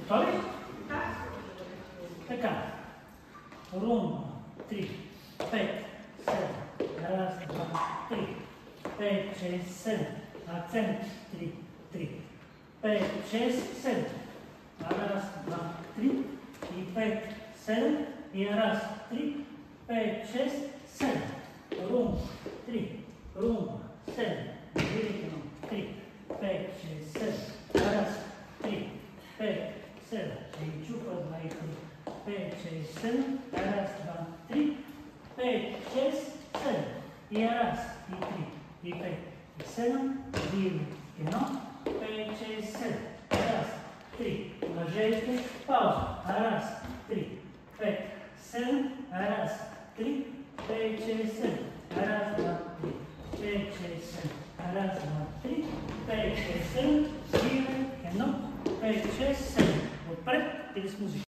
Готови? Така. Румба. 3, 5, 7. Раз, два, 3, 5, 6, 7. Акцент. 3, 3. 5, 6, 7. Раз, два, 3. И 5, 7. И раз, 3, 5, 6, 7. Румба. 3. Румба. 7. Двигателно. 3, 5, 6, 7. Раз, 3, 5, 7. И чупа 2 и 3. 5, 6, 7. Раз, два, 3. 5, 6, 7. И раз, и 3, и 5, и 7. Двигателно. 5, 6, 7. Раз, 3. Мъжете. Пауза. Раз, 3, 5, 7. Раз, 3, 5, 6, 7. Раз, два, 3. 5, 6, 7. Раз, два, 3. 5, 6, 7. Двигателно. 5, 6, 7. Отпред или с музика.